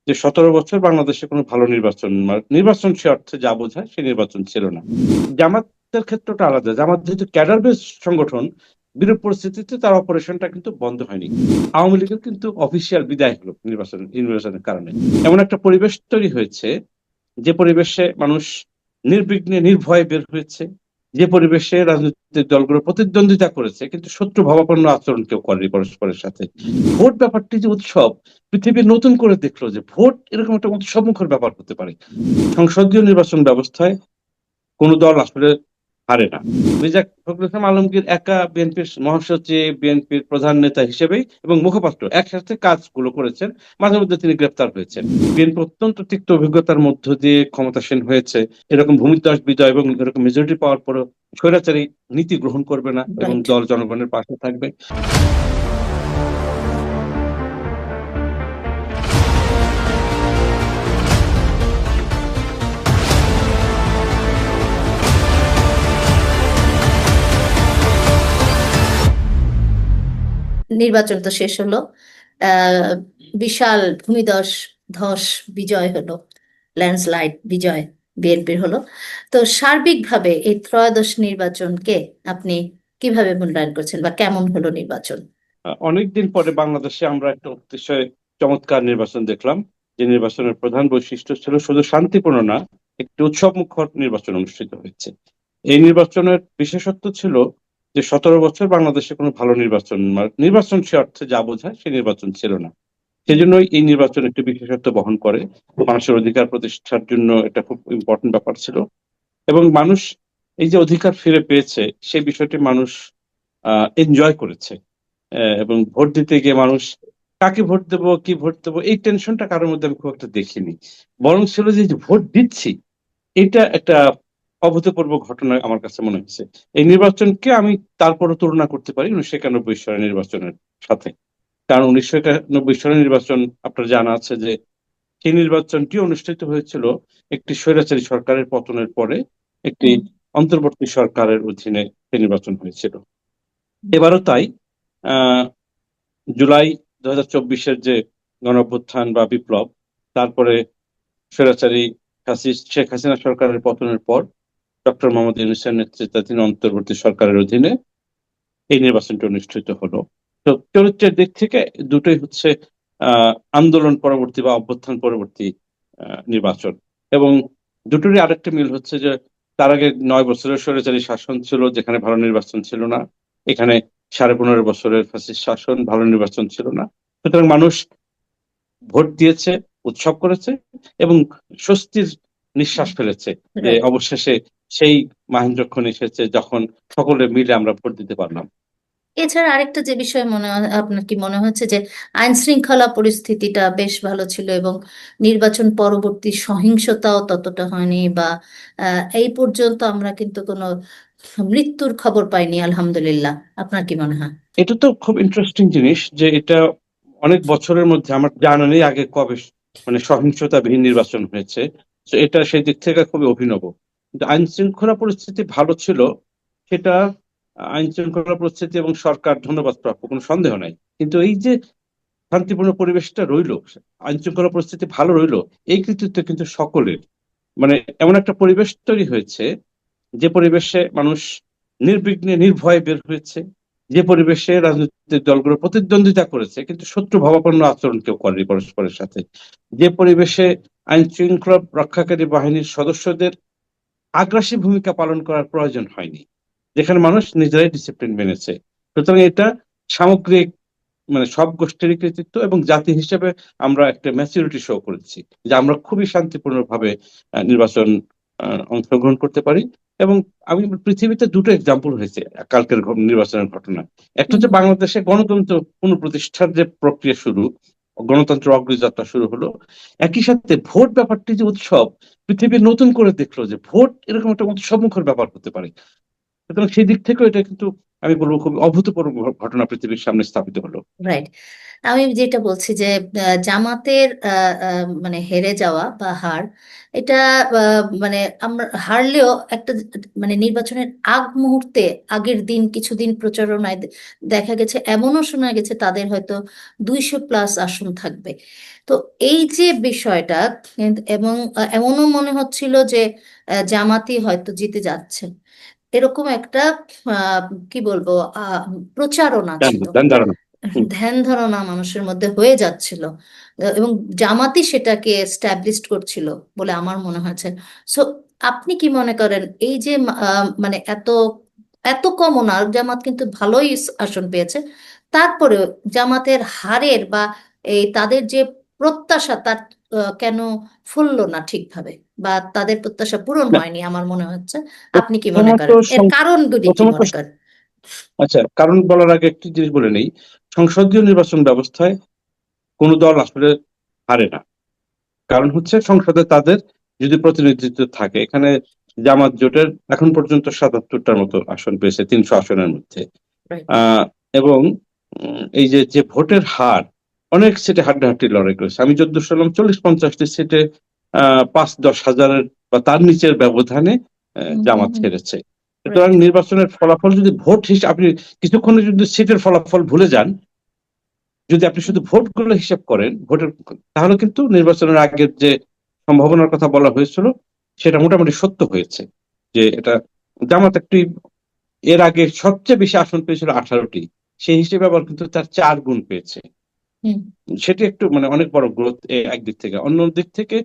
যে ১৭ বছর বাংলাদেশে কোনো ভালো নির্বাচন সে অর্থে যা বোঝায় সে নির্বাচন ছিল না। জামাতের ক্ষেত্রটা আলাদা। জামাত যেহেতু ক্যাডার বেস সংগঠন, বিরূপ পরিস্থিতিতে তার অপারেশনটা কিন্তু বন্ধ হয়নি। আওয়ামী লীগের কিন্তু অফিসিয়াল বিদায় হলো নির্বাচনের কারণে। এমন একটা পরিবেশ তৈরি হয়েছে যে পরিবেশে মানুষ নির্বিঘ্নে নির্ভয়ে বের হয়েছে, যে পরিবেশে রাজনৈতিক দলগুলো প্রতিদ্বন্দ্বিতা করেছে কিন্তু শত্রু ভাবাপন্ন আচরণ কেউ করেনি পরস্পরের সাথে। ভোট ব্যাপারটি যে উৎসব, পৃথিবী নতুন করে দেখলো যে ভোট এরকম একটা উৎসবমুখর ব্যাপার হতে পারে। সংসদীয় নির্বাচন ব্যবস্থায় কোন দল আসলে হারে না। মির্জা ফখরুল ইসলাম আলমগীর একা বিএনপির মহাসচিব, বিএনপির প্রধান নেতা হিসেবেই এবং মুখপাত্র একসাথে কাজগুলো করেছেন। মাঝে মধ্যে তিনি গ্রেপ্তার হয়েছেন। বিএনপি অত্যন্ত তিক্ত অভিজ্ঞতার মধ্য দিয়ে ক্ষমতাসীন হয়েছে। এরকম ভূমিদস্যু বিজয় এবং এরকম মেজরিটি পাওয়ার পরেও স্বৈরাচারী নীতি গ্রহণ করবে না এবং রাইট। দল জনগণের পাশে থাকবে। নির্বাচন তো শেষ হলো। আহ বিশাল ধস বিজয় হলো, ল্যান্ডস্লাইড বিজয় বিএনপির হলো। তো সার্বিকভাবে এই ত্রয়োদশ নির্বাচনকে আপনি কিভাবে মূল্যায়ন করছেন, বা কেমন হলো নির্বাচন? অনেকদিন পরে বাংলাদেশে আমরা একটা অতিশয় চমৎকার নির্বাচন দেখলাম। যে নির্বাচনের প্রধান বৈশিষ্ট্য ছিল শুধু শান্তিপূর্ণ না, একটি উৎসবমুখর নির্বাচন অনুষ্ঠিত হয়েছে। এই নির্বাচনের বিশেষত্ব ছিল যে ১৭ বছর বাংলাদেশে কোনো ভালো নির্বাচন সে অর্থে যা বোঝায় সে নির্বাচন ছিল না। সেজন্যই এই নির্বাচন একটি বিশেষত্ব বহন করে। মানুষের অধিকার প্রতিষ্ঠার জন্য এটা খুব ইম্পর্টেন্ট ব্যাপার ছিল এবং মানুষ এই যে অধিকার ফিরে পেয়েছে সেই বিষয়টি মানুষ এনজয় করেছে। এবং ভোট দিতে গিয়ে মানুষ কাকে ভোট দেবো, কি ভোট দেবো এই টেনশনটা কারোর মধ্যে আমি খুব একটা দেখিনি। বরং ছিল যে যে ভোট দিচ্ছি, এটা একটা অভূতপূর্ব ঘটনা আমার কাছে মনে হচ্ছে। এই নির্বাচনকে আমি তারপরও তুলনা করতে পারি ১৯৯১ সালের নির্বাচনের সাথে। কারণ ১৯৯১ সালের নির্বাচন আপনার জানা আছে যে সেই নির্বাচনটি অনুষ্ঠিত হয়েছিল একটি স্বৈরাচারী সরকারের পতনের পরে একটি অন্তর্বর্তী সরকারের অধীনে সেই নির্বাচন হয়েছিল। এবারও তাই। আহ জুলাই ২০২৪-এর যে গণঅভ্যুত্থান বা বিপ্লব, তারপরে স্বৈরাচারী শেখ হাসিনা সরকারের পতনের পর ডক্টর মোহাম্মদ ইউনূসের নেতৃত্বাধীন অন্তর্বর্তী সরকারের অধীনে এই নির্বাচনটি অনুষ্ঠিত হলো। তো চরিত্রের দিক থেকে দুটোই হচ্ছে আন্দোলন পরবর্তী বা অভ্যুত্থান পরবর্তী নির্বাচন। এবং দুটোরই আরেকটা মিল হচ্ছে যে তার আগে ৯ বছরের স্বৈরাচারী শাসন ছিল, যেখানে ভালো নির্বাচন ছিল না। এখানে ১৫.৫ বছরের ফ্যাসিস্ট শাসন, ভালো নির্বাচন ছিল না। সুতরাং মানুষ ভোট দিয়েছে, উৎসব করেছে এবং স্বস্তির নিঃশ্বাস ফেলেছে যে রাইট। অবশেষে সেই মাহেন্দ্রক্ষণ এসেছে যখন সকলে মিলে আমরা ভোট দিতে পারলাম। এছাড়া আরেকটা যে বিষয় আপনার কি মনে হচ্ছে যে আইন শৃঙ্খলা পরিস্থিতিটা বেশ ভালো ছিল, এবং নির্বাচন পরবর্তী সহিংসতাও ততটা হয়নি, বা এই পর্যন্ত আমরা কিন্তু কোনো মৃত্যুর খবর পাইনি, আলহামদুলিল্লাহ। আপনার কি মনে হয়? এটা তো খুব ইন্টারেস্টিং জিনিস যে এটা অনেক বছরের মধ্যে আমার জানা নেই আগে কবে সহিংসতাবিহীন নির্বাচন হয়েছে। তো এটা সেই দিক থেকে খুবই অভিনব। কিন্তু আইন শৃঙ্খলা পরিস্থিতি ভালো ছিল, সেটা আইন শৃঙ্খলা পরিস্থিতি এবং সরকার ধন্যবাদ প্রাপ্য, কোনো সন্দেহ নাই। কিন্তু এই যে শান্তিপূর্ণ পরিবেশটা রইলো, আইন শৃঙ্খলা পরিস্থিতি ভালো রইলো, এই কৃতিত্ব কিন্তু সকলের। এমন একটা পরিবেশ তৈরি হয়েছে যে পরিবেশে মানুষ নির্বিঘ্নে নির্ভয়ে বের হয়েছে, যে পরিবেশে রাজনৈতিক দলগুলো প্রতিদ্বন্দ্বিতা করেছে কিন্তু শত্রু ভাবাপন্ন আচরণ কেউ করেনি পরস্পরের সাথে, যে পরিবেশে আইন শৃঙ্খলা রক্ষাকারী বাহিনীর সদস্যদের আগ্রাসী ভূমিকা পালন করার প্রয়োজন হয়নি, যেখানে মানুষ নিজেরাই ডিসিপ্লিন মেনেছে। সুতরাং এটা সামগ্রিক সব গোষ্ঠীর কৃতিত্ব এবং জাতি হিসেবে আমরা একটা ম্যাচুরিটি শো করেছি যে আমরা খুবই শান্তিপূর্ণভাবে নির্বাচন অংশগ্রহণ করতে পারি। এবং আমি পৃথিবীতে দুটো এক্সাম্পল হয়েছে কালকের নির্বাচনের ঘটনা। একটা হচ্ছে বাংলাদেশে গণতন্ত্র পুনঃপ্রতিষ্ঠার যে প্রক্রিয়া শুরু, গণতন্ত্রের অগ্রযাত্রা শুরু হলো। একই সাথে ভোট ব্যাপারটি যে উৎসব, পৃথিবী নতুন করে দেখলো যে ভোট এরকম একটা উৎসবমুখর ব্যাপার হতে পারে। সুতরাং সেই দিক থেকেও এটা কিন্তু আমি বলবো খুব অভূতপূর্ব ঘটনা পৃথিবীর সামনে স্থাপিত হলো। রাইট। আমি যেটা বলছি যে জামাতের মানে হেরে যাওয়া বা হার, এটা মানে আমরা হারলেও একটা মানে নির্বাচনের আগ মুহূর্তে, আগের দিন কিছুদিন প্রচারণায় দেখা গেছে, এমনও শোনা গেছে তাদের হয়তো 200+ আসন থাকবে। তো এই যে বিষয়টা, এবং এমনও মনে হচ্ছিল যে জামাতি হয়তো জিতে যাচ্ছে, এরকম একটা আহ, কি বলবো, আহ, প্রচারণা ছিল, ধ্যান ধারণা। হুম। ধ্যান ধারণা মানুষের মধ্যে হয়ে যাচ্ছিল, এবং জামাতি সেটাকে স্ট্যাবলিশড করছিল বলে আমার মনে হয়েছে। সো আপনি কি মনে করেন এই যে মানে এত এত কমও না, জামাত কিন্তু ভালোই আসন পেয়েছে, তারপরেও জামাতের হারের বা এই তাদের যে প্রত্যাশা, তার কেন ফুললো না ঠিকভাবে, বা তাদের প্রত্যাশা পূরণ না, হয়নি আমার মনে হচ্ছে? আপনি কি মনে প্রথমত করেন এর কারণগুলি কি প্রথমত মনে করেন? আচ্ছা, কারণ বলার আগে একটি জিনিস বলে নেই। সংসদীয় নির্বাচন ব্যবস্থায় কোন দল আসলে হারে না। কারণ হচ্ছে সংসদে তাদের যদি প্রতিনিধিত্ব থাকে, এখানে জামাত জোটের এখন পর্যন্ত 77টার মতো আসন পেয়েছে 300 আসনের মধ্যে। রাইট। আহ এবং এই যে যে ভোটের হার, অনেক সিটে হাড্ডাহাড্ডি লড়াই করেছে। আমি যতদূর শুনলাম 40-50টি সিটে 5-10 হাজারের বা তার নিচের ব্যবধানে হুম, হুম, জামাত হুম। হেরেছে। সুতরাং রাইট। নির্বাচনের ফলাফল যদি ভোট হিসেবে আপনি কিছুক্ষণে যদি সিটের ফলাফল ভুলে যান, যদি আপনি শুধু ভোটগুলো হিসাব করেন, তাহলে কিন্তু নির্বাচনের আগের যে সম্ভাবনার কথা বলা হয়েছিল সেটা মোটামুটি সত্য হয়েছে। যে এটা জামাত একটি এর আগে সবচেয়ে বেশি আসন পেয়েছিল 18টি, সেই হিসেবে আবার কিন্তু তার 4 গুণ পেয়েছে। হুম, সেটি একটু মানে অনেক বড় গ্রোথ একদিক থেকে। অন্য দিক থেকে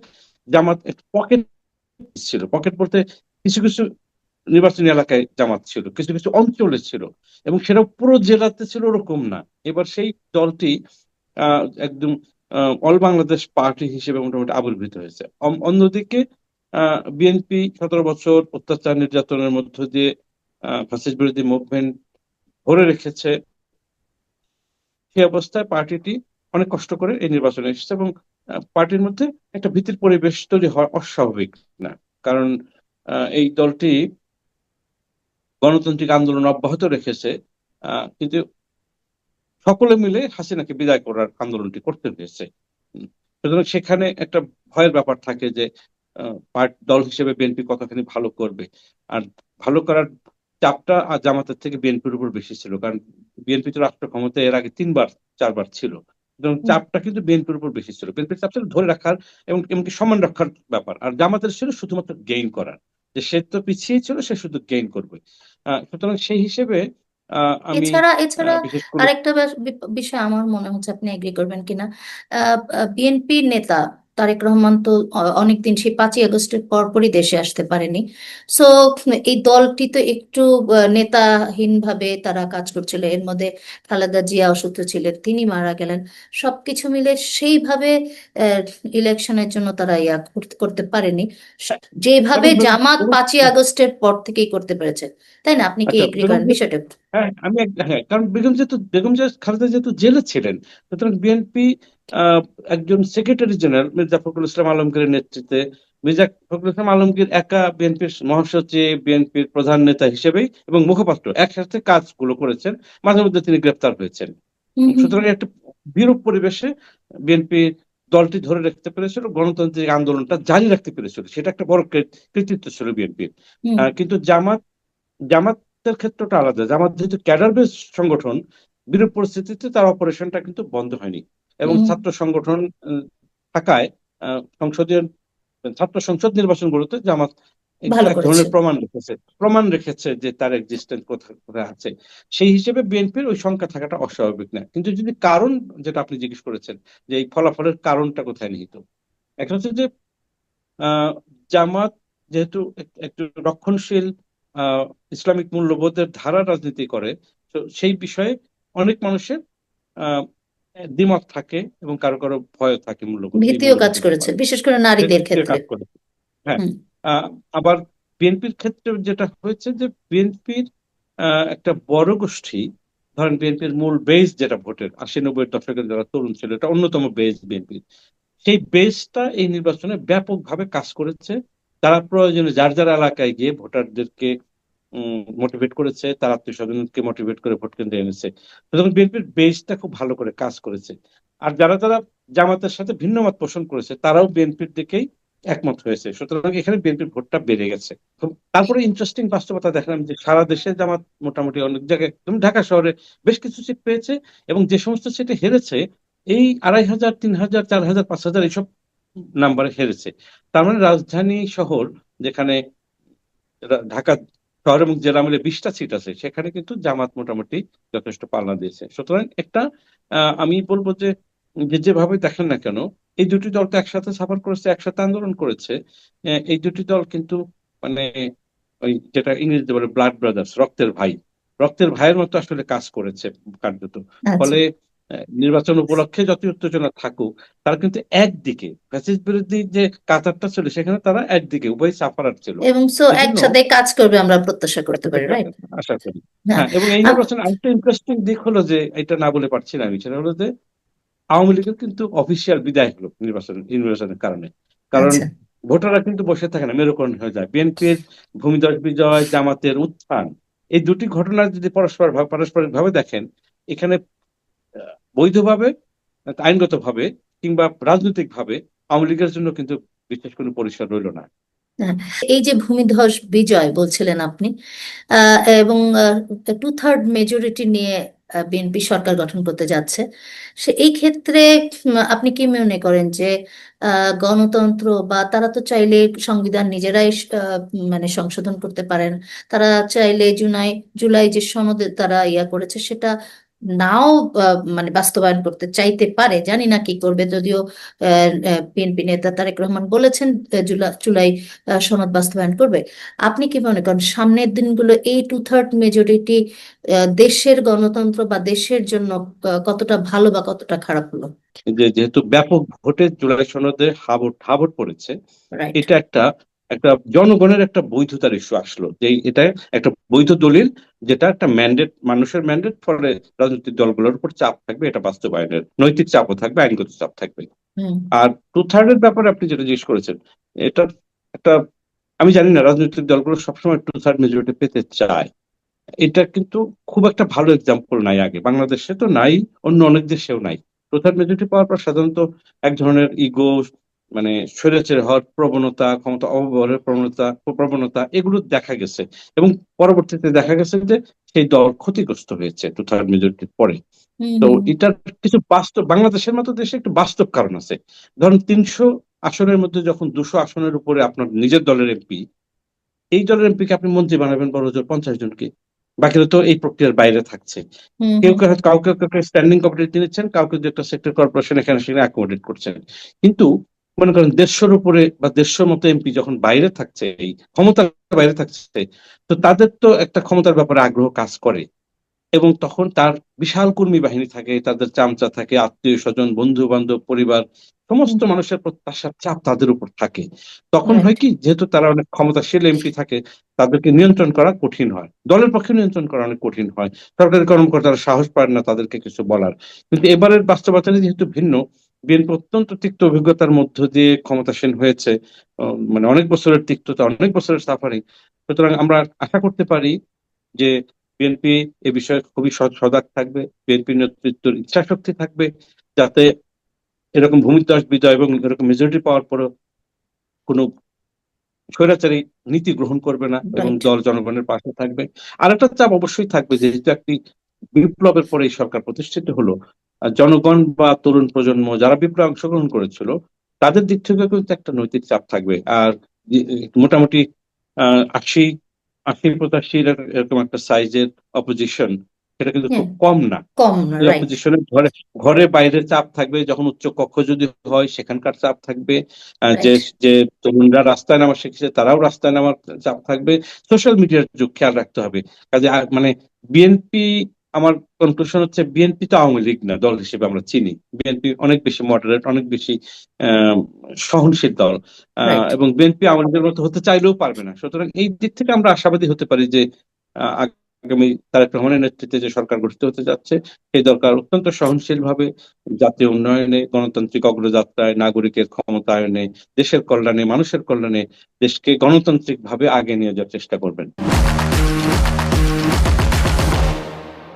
জামাত পকেট ছিল, পকেট বলতে কিছু কিছু নির্বাচনী এলাকায় জামাত ছিল, কিছু কিছু অঞ্চলে ছিল, এবং সেটা পুরো জেলাতে ছিল ওরকম না। এবার সেই দলটি একদম অল বাংলাদেশ পার্টি হিসেবে মোটামুটি আবির্ভূত হয়েছে। অন্যদিকে বিএনপি 17 বছর অত্যাচার নির্যাতনের মধ্য দিয়ে ফ্যাসিস্ট বিরোধী মুভমেন্ট ধরে রেখেছে। সেই অবস্থায় পার্টিটি অনেক কষ্ট করে এই নির্বাচনে এসেছে, এবং পার্টির মধ্যে একটা ভীতির পরিবেশ তৈরি হওয়া অস্বাভাবিক না। কারণ এই দলটি গণতান্ত্রিক আন্দোলন অব্যাহত রেখেছে, কিন্তু সকলে মিলে হাসিনাকে বিদায় করার আন্দোলনটি করতে হয়েছে। উম, সুতরাং সেখানে একটা ভয়ের ব্যাপার থাকে যে দল হিসেবে বিএনপি কতখানি ভালো করবে। আর ভালো করার চাপটা জামাতের থেকে বিএনপির উপর বেশি ছিল, কারণ বিএনপি তো রাষ্ট্র ক্ষমতায় এর আগে 3-4বার ছিল। সুতরাং হুম। চাপটা কিন্তু বিএনপির উপর বেশি ছিল। বিএনপির চাপ ছিল ধরে রাখার এবং এমনকি সম্মান রক্ষার ব্যাপার, আর জামাতের ছিল শুধুমাত্র গেইন করার, যে সে তো পিছিয়ে ছিল, সে শুধু গেইন করবে। সুতরাং সেই হিসেবে আমি এছাড়া এছাড়া বিশেষ করে আরেকটা বিষয় আমার মনে হচ্ছে, আপনি এগ্রি করবেন কিনা, বিএনপির নেতা তারেক রহমান তো অনেকদিন, সেই 5ই আগস্টের পরপরই দেশে আসতে পারেনি। সো এই দলটি তো একটু নেতাহীন ভাবে তারা কাজ করছিল, এর মধ্যে খালেদা জিয়া অসুস্থ ছিলেন, তিনি মারা গেলেন, সবকিছু মিলে সেইভাবে ইলেকশনের জন্য তারা করতে করতে পারেনি, যেভাবে এবং জামাত 5ই আগস্টের পর থেকেই করতে পেরেছে। তাই না? আপনি কি আচ্ছা, এগ্রি করেন বিষয়টা? হ্যাঁ হ্যাঁ, কারণ বেগম জিয়া খালেদা যেহেতু জেলে ছিলেন, সুতরাং বিএনপি একজন সেক্রেটারি জেনারেল মির্জা ফখরুল ইসলাম আলমগীরের নেতৃত্বে, মির্জা ফখরুল ইসলাম আলমগীর একা বিএনপির মহাসচিব, বিএনপির প্রধান নেতা হিসেবেই এবং মুখপাত্র একসাথে কাজগুলো করেছেন। মাঝে মধ্যে তিনি গ্রেপ্তার হয়েছেন। হুম, হুম, সুতরাং একটা বিরূপ পরিবেশে বিএনপি দলটি ধরে রাখতে পেরেছিল, গণতান্ত্রিক আন্দোলনটা জারি রাখতে পেরেছিল, সেটা একটা বড় কৃতিত্ব ছিল বিএনপির। হুম, কিন্তু জামাতের ক্ষেত্রটা আলাদা। জামাত যেহেতু ক্যাডার বেস সংগঠন, বিরূপ পরিস্থিতিতে তার অপারেশনটা কিন্তু বন্ধ হয়নি, এবং হুম। ছাত্র সংগঠন থাকায় সংসদীয় ছাত্র সংসদ নির্বাচনগুলোতে জামাত ভালো এক করেছে। ধরনের প্রমাণ রেখেছে যে তার এক্সিস্টেন্স কোথায় কোথায় আছে। সেই হিসেবে বিএনপির ওই সংখ্যা থাকাটা অস্বাভাবিক না। কিন্তু যদি কারণ, যেটা আপনি জিজ্ঞেস করেছেন, যে এই ফলাফলের কারণটা কোথায় নিহিত, একটা হচ্ছে যে আহ, জামাত যেহেতু একটু রক্ষণশীল আহ, ইসলামিক মূল্যবোধের ধারা রাজনীতি করে, তো সেই বিষয়ে অনেক মানুষের আহ, দ্বিমত থাকে, এবং কারো কারো ভয় থাকে এই ভীতিও কাজ মূল্যবোধের করেছে ব্যাপারে। বিশেষ করে নারীদের সে ক্ষেত্রে। কাজ করে। হ্যাঁ। হুম, আবার বিএনপির ক্ষেত্রে যেটা হয়েছে যে বিএনপির একটা বড় গোষ্ঠী, ধরেন বিএনপির মূল বেস যেটা ভোটের 80-90 দশকের যারা তরুণ ছিল, এটা অন্যতম বেস বিএনপির। সেই বেসটা এই নির্বাচনে ব্যাপকভাবে কাজ করেছে। তারা প্রয়োজনে যার যার এলাকায় গিয়ে ভোটারদেরকে মোটিভেট করেছে, তার আত্মীয় স্বজনকে মোটিভেট করে ভোট কেন্দ্রে এনেছে। সুতরাং বিএনপির বেসটা খুব ভালো করে কাজ করেছে। আর যারা যারা জামাতের সাথে ভিন্ন মত পোষণ করেছে তারাও বিএনপির দিকেই একমত হয়েছে। সুতরাং এখানে বিএনপির ভোটটা বেড়ে গেছে। তারপরে ইন্টারেস্টিং বাস্তবতা দেখলাম যে সারা দেশে জামাত মোটামুটি অনেক জায়গায়, একদম ঢাকা শহরে বেশ কিছু সিট পেয়েছে, এবং যে সমস্ত সিটে হেরেছে এই 2,500, 3,000, 4,000, 5,000 এইসব নাম্বারে হেরেছে। তার মানে রাজধানী শহর, যেখানে ঢাকা শহর এবং জেলা মিলে 20টা সিট আছে, সেখানে কিন্তু জামাত মোটামুটি যথেষ্ট পাল্লা দিয়েছে। সুতরাং একটা আমি বলবো যে যেভাবে দেখেন না কেন, এই দুটি দল তো একসাথে সাফার করেছে, একসাথে আন্দোলন করেছে। এই দুটি দল কিন্তু মানে ওই যেটা ইংরেজিতে বলে ব্লাড ব্রাদার্স, রক্তের ভাই, রক্তের ভাইয়ের মতো আসলে কাজ করেছে কার্যত। আচ্ছা। ফলে নির্বাচন উপলক্ষে যতই উত্তেজনা থাকুক, তারা কিন্তু একদিকে ফ্যাসিস্ট বিরোধী যে কাতারটা ছিল সেখানে তারা একদিকে, উভয় সাফারার ছিল। এবং সো এজন্য একসাথে কাজ করবে আমরা প্রত্যাশা করতে পারি, রাইট? আশা করি। হ্যাঁ। হ্যাঁ, এবং এই নির্বাচন আরেকটা ইন্টারেস্টিং দিক হলো যে, এটা না বলে পারছি না আমি, সেটা হলো যে আওয়ামী লীগের কিন্তু অফিসিয়াল বিদায় হলো নির্বাচনের কারণে। কারণ আচ্ছা। ভোটাররা কিন্তু বসে থাকে না, মেরুকরণ হয়ে যায়। বিএনপির ভূমিধস বিজয়, জামাতের উত্থান, এই দুটি ঘটনা যদি পারস্পরিক ভাবে দেখেন, এখানে বৈধভাবে, আইনগতভাবে কিংবা রাজনৈতিক ভাবে আওয়ামী লীগের জন্য কিন্তু বিশেষ কোনো পরিসর রইল না। হ্যাঁ, এই যে ভূমিধস বিজয় বলছিলেন আপনি, এবং 2/3 মেজরিটি নিয়ে বিএনপি সরকার গঠন করতে যাচ্ছে, সে এই ক্ষেত্রে আপনি কি মনে করেন যে গণতন্ত্র, বা তারা তো চাইলে সংবিধান নিজেরাই মানে সংশোধন করতে পারেন, তারা চাইলে জুলাই জুলাই যে সনদে তারা ইয়া করেছে সেটা নাও মানে বাস্তবায়ন করতে চাইতে পারে, জানি না কি করবে, যদিও বিএনপি নেতা তারেক রহমান বলেছেন জুলাই জুলাই সনদ বাস্তবায়ন করবে। আপনি কি মনে করেন সামনের দিনগুলো এই 2/3 মেজরিটি দেশের গণতন্ত্র বা দেশের জন্য কতটা ভালো বা কতটা খারাপ হলো? যেহেতু ব্যাপক ভোটে জুলাই সনদে হাবুট হাবুট পড়েছে, রাইট। এটা একটা একটা জনগণের একটা বৈধতার ইস্যু আসলো, যে এটা একটা বৈধ দলিল, যেটা একটা ম্যান্ডেট, মানুষের ম্যান্ডেট, ফলে রাজনৈতিক দলগুলোর উপর চাপ থাকবে, এটা বাস্তবায়নের নৈতিক চাপও থাকবে, আইনগত চাপ থাকবে। হুম। আর 2/3 ব্যাপারে আপনি যেটা জিজ্ঞেস করেছেন, এটা একটা, আমি জানি না রাজনৈতিক দলগুলো সবসময় 2/3 মেজরিটি পেতে চায়, এটা কিন্তু খুব একটা ভালো এক্সাম্পল নাই, আগে বাংলাদেশে তো নাই, অন্য অনেক দেশেও নাই। প্রধান মেজরিটি পাওয়ার পর সাধারণত এক ধরনের ইগো, মানে স্বৈরাচারী হওয়ার প্রবণতা, ক্ষমতা অপব্যবহারের প্রবণতা এগুলো দেখা গেছে, এবং পরবর্তীতে দেখা গেছে যে সেই দল ক্ষতিগ্রস্ত হয়েছে 2/3 মেজরিটির পরে। হুম। তো হুম। এটার কিছু বাস্তব, বাংলাদেশের মতো দেশে একটু বাস্তব কারণ আছে। ধরুন 300 আসনের মধ্যে যখন 200 আসনের উপরে আপনার নিজের দলের এমপি, এই দলের এমপি কে আপনি মন্ত্রী বানাবেন বড় জোর 50 জনকে, বাকিরা তো এই প্রক্রিয়ার বাইরে থাকছে। হুম। কেউ হুম। কেউ হয়তো কাউকে স্ট্যান্ডিং কমিটি নিচ্ছেন, কাউকে দু একটা সেক্টর কর্পোরেশন এখানে সেখানে অ্যাকোমোডেট করছেন। কিন্তু মনে করেন 150 উপরে বা 150 মতো এমপি যখন বাইরে থাকছে, এই ক্ষমতার বাইরে থাকছে, তো তাদের তো একটা ক্ষমতার ব্যাপারে আগ্রহ কাজ করে, এবং তখন তার বিশাল কর্মী বাহিনী থাকে, তাদের চামচা থাকে, আত্মীয় স্বজন, বন্ধু বান্ধব, পরিবার, সমস্ত মানুষের প্রত্যাশার চাপ তাদের উপর থাকে। তখন রাইট। হয় কি, যেহেতু তারা অনেক ক্ষমতাশীল এমপি থাকে, তাদেরকে নিয়ন্ত্রণ করা কঠিন হয়, দলের পক্ষে নিয়ন্ত্রণ করা অনেক কঠিন হয়, সরকারি কর্মকর্তারা সাহস পায় না তাদেরকে কিছু বলার। কিন্তু এবারের বাস্তবতা যেহেতু ভিন্ন, বিএনপি অত্যন্ত তিক্ত অভিজ্ঞতার মধ্য দিয়ে ক্ষমতাসীন হয়েছে, মানে অনেক বছরের তিক্ততা, অনেক বছরের সাফারিং। সুতরাং আমরা আশা করতে পারি যে বিএনপি এ বিষয়ে খুবই সজাগ থাকবে, বিএনপি নেতৃত্বের ইচ্ছা শক্তি থাকবে, যাতে এরকম ভূমিধস বিজয় এবং এরকম মেজরিটি পাওয়ার পরও কোনো স্বৈরাচারী নীতি গ্রহণ করবে না, এবং রাইট। দল জনগণের পাশে থাকবে। আর একটা চাপ অবশ্যই থাকবে, যেহেতু একটি বিপ্লবের পরে এই সরকার প্রতিষ্ঠিত হলো, জনগণ বা তরুণ প্রজন্ম যারা বিপ্লবে অংশগ্রহণ করেছিল, তাদের দিক থেকে কিন্তু একটা নৈতিক চাপ থাকবে। আর মোটামুটি 80 80 85 এরকম একটা সাইজের অপোজিশন, সেটা কিন্তু হ্যাঁ, খুব কম না। কম না, এই রাইট। অপোজিশনের ঘরে ঘরে বাইরে চাপ থাকবে, যখন উচ্চ কক্ষ যদি হয় সেখানকার চাপ থাকবে, যে রাইট। যে তরুণরা রাস্তায় নামা শিখেছে তারাও রাস্তায় নামার চাপ থাকবে, সোশ্যাল মিডিয়ার যুগ, খেয়াল রাখতে হবে। কাজে মানে বিএনপি, আমার কনক্লুশন হচ্ছে বিএনপি তো আওয়ামী লীগ না, দল হিসেবে আমরা চিনি বিএনপি অনেক বেশি মডারেট, অনেক বেশি আহ সহনশীল দল, রাইট। এবং বিএনপি আওয়ামী লীগের মতো হতে চাইলেও পারবে না। সুতরাং এই দিক থেকে আমরা আশাবাদী হতে পারি যে আগামী তারেক রহমানের নেতৃত্বে যে সরকার গঠিত হতে যাচ্ছে, সেই দরকার অত্যন্ত সহনশীল ভাবে জাতীয় উন্নয়নে, গণতান্ত্রিক অগ্রযাত্রায়, নাগরিকের ক্ষমতায়নে, দেশের কল্যাণে, মানুষের কল্যাণে দেশকে গণতান্ত্রিক ভাবে আগে নিয়ে যাওয়ার চেষ্টা করবেন। ধন্যবাদ।